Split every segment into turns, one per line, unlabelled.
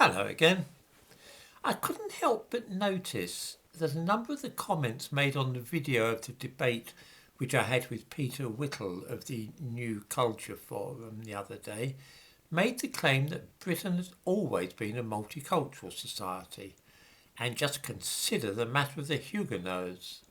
Hello again. I couldn't help but notice that a number of the comments made on the video of the debate which I had with Peter Whittle of the New Culture Forum the other day made the claim that Britain has always been a multicultural society, and just consider the matter of the Huguenots.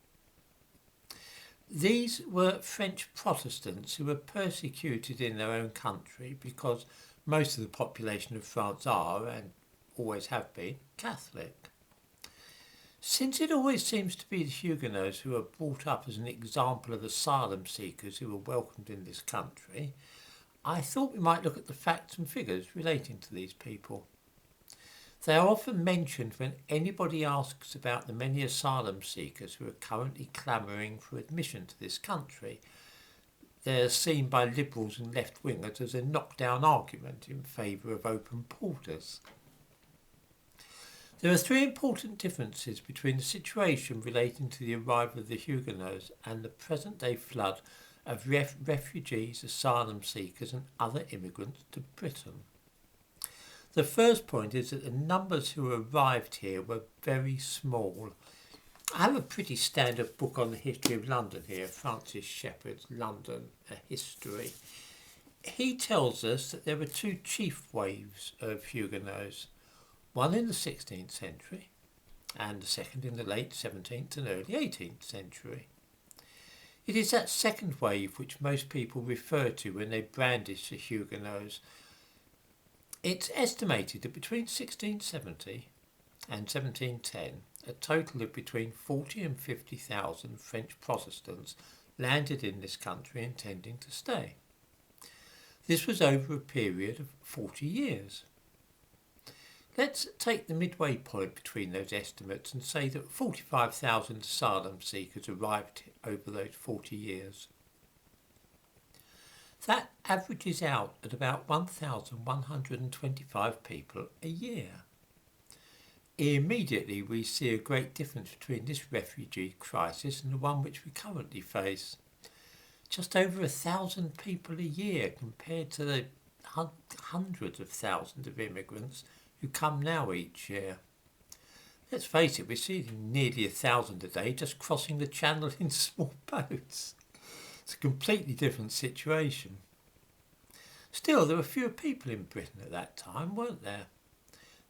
These were French Protestants who were persecuted in their own country because most of the population of France are, and always have been, Catholic. Since it always seems to be the Huguenots who are brought up as an example of asylum seekers who were welcomed in this country, I thought we might look at the facts and figures relating to these people. They are often mentioned when anybody asks about the many asylum seekers who are currently clamouring for admission to this country. They are seen by liberals and left-wingers as a knockdown argument in favour of open borders. There are three important differences between the situation relating to the arrival of the Huguenots and the present-day flood of refugees, asylum seekers and other immigrants to Britain. The first point is that the numbers who arrived here were very small. I have a pretty standard book on the history of London here, Francis Shepherd's London, A History. He tells us that there were two chief waves of Huguenots, one in the 16th century and the second in the late 17th and early 18th century. It is that second wave which most people refer to when they brandish the Huguenots. It's estimated that between 1670 and 1710, a total of between 40 and 50,000 French Protestants landed in this country intending to stay. This was over a period of 40 years. Let's take the midway point between those estimates and say that 45,000 asylum seekers arrived over those 40 years. That averages out at about 1,125 people a year. Immediately we see a great difference between this refugee crisis and the one which we currently face. Just over 1,000 people a year compared to the hundreds of thousands of immigrants who come now each year. Let's face it, we're seeing nearly 1,000 a day just crossing the channel in small boats. It's a completely different situation. Still, there were fewer people in Britain at that time, weren't there?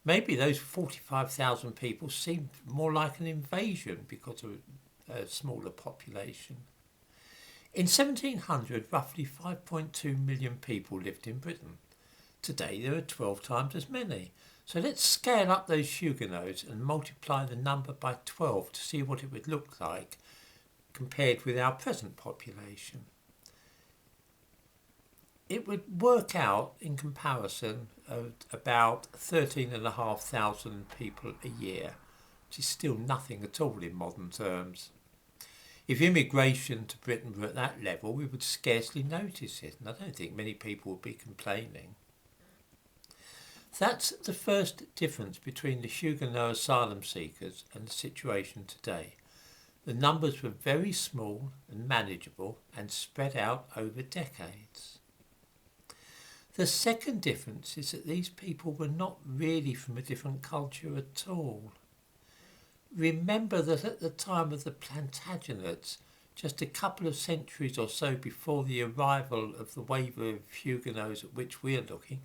Maybe those 45,000 people seemed more like an invasion because of a smaller population. In 1700, roughly 5.2 million people lived in Britain. Today there are 12 times as many. So let's scale up those Huguenots and multiply the number by 12 to see what it would look like compared with our present population. It would work out in comparison of about 13,500 people a year, which is still nothing at all in modern terms. If immigration to Britain were at that level, we would scarcely notice it, and I don't think many people would be complaining. That's the first difference between the Huguenot asylum seekers and the situation today. The numbers were very small and manageable and spread out over decades. The second difference is that these people were not really from a different culture at all. Remember that at the time of the Plantagenets, just a couple of centuries or so before the arrival of the wave of Huguenots at which we are looking,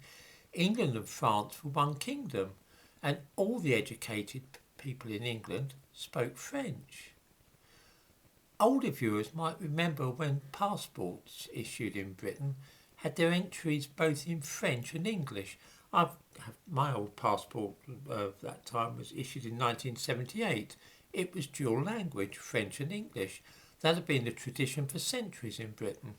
England and France were one kingdom, and all the educated people in England spoke French. Older viewers might remember when passports issued in Britain had their entries both in French and English. My old passport of that time was issued in 1978. It was dual language, French and English. That had been the tradition for centuries in Britain.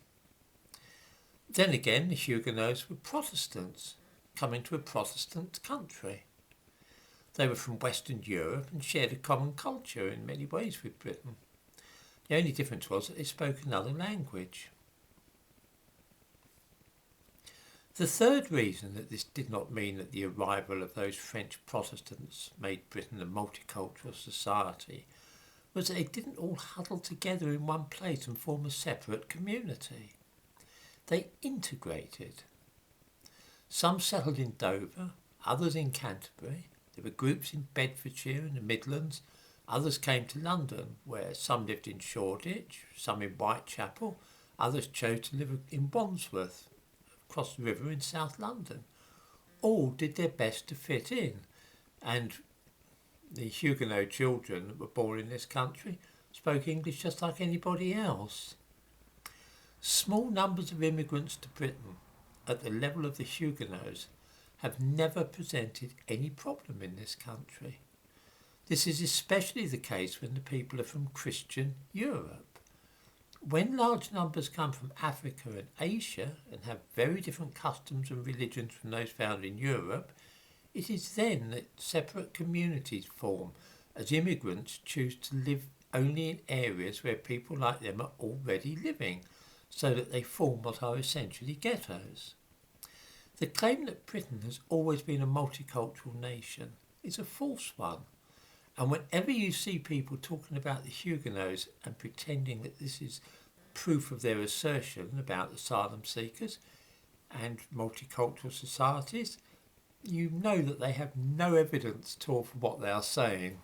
Then again, the Huguenots were Protestants, coming to a Protestant country. They were from Western Europe and shared a common culture in many ways with Britain. The only difference was that they spoke another language. The third reason that this did not mean that the arrival of those French Protestants made Britain a multicultural society was that they didn't all huddle together in one place and form a separate community. They integrated. Some settled in Dover, others in Canterbury. There were groups in Bedfordshire and the Midlands. Others came to London, where some lived in Shoreditch, some in Whitechapel. Others chose to live in Wandsworth, across the river in South London. All did their best to fit in, and the Huguenot children that were born in this country spoke English just like anybody else. Small numbers of immigrants to Britain at the level of the Huguenots have never presented any problem in this country. This is especially the case when the people are from Christian Europe. When large numbers come from Africa and Asia and have very different customs and religions from those found in Europe, it is then that separate communities form as immigrants choose to live only in areas where people like them are already living, so that they form what are essentially ghettos. The claim that Britain has always been a multicultural nation is a false one. And whenever you see people talking about the Huguenots and pretending that this is proof of their assertion about asylum seekers and multicultural societies, you know that they have no evidence at all for what they are saying.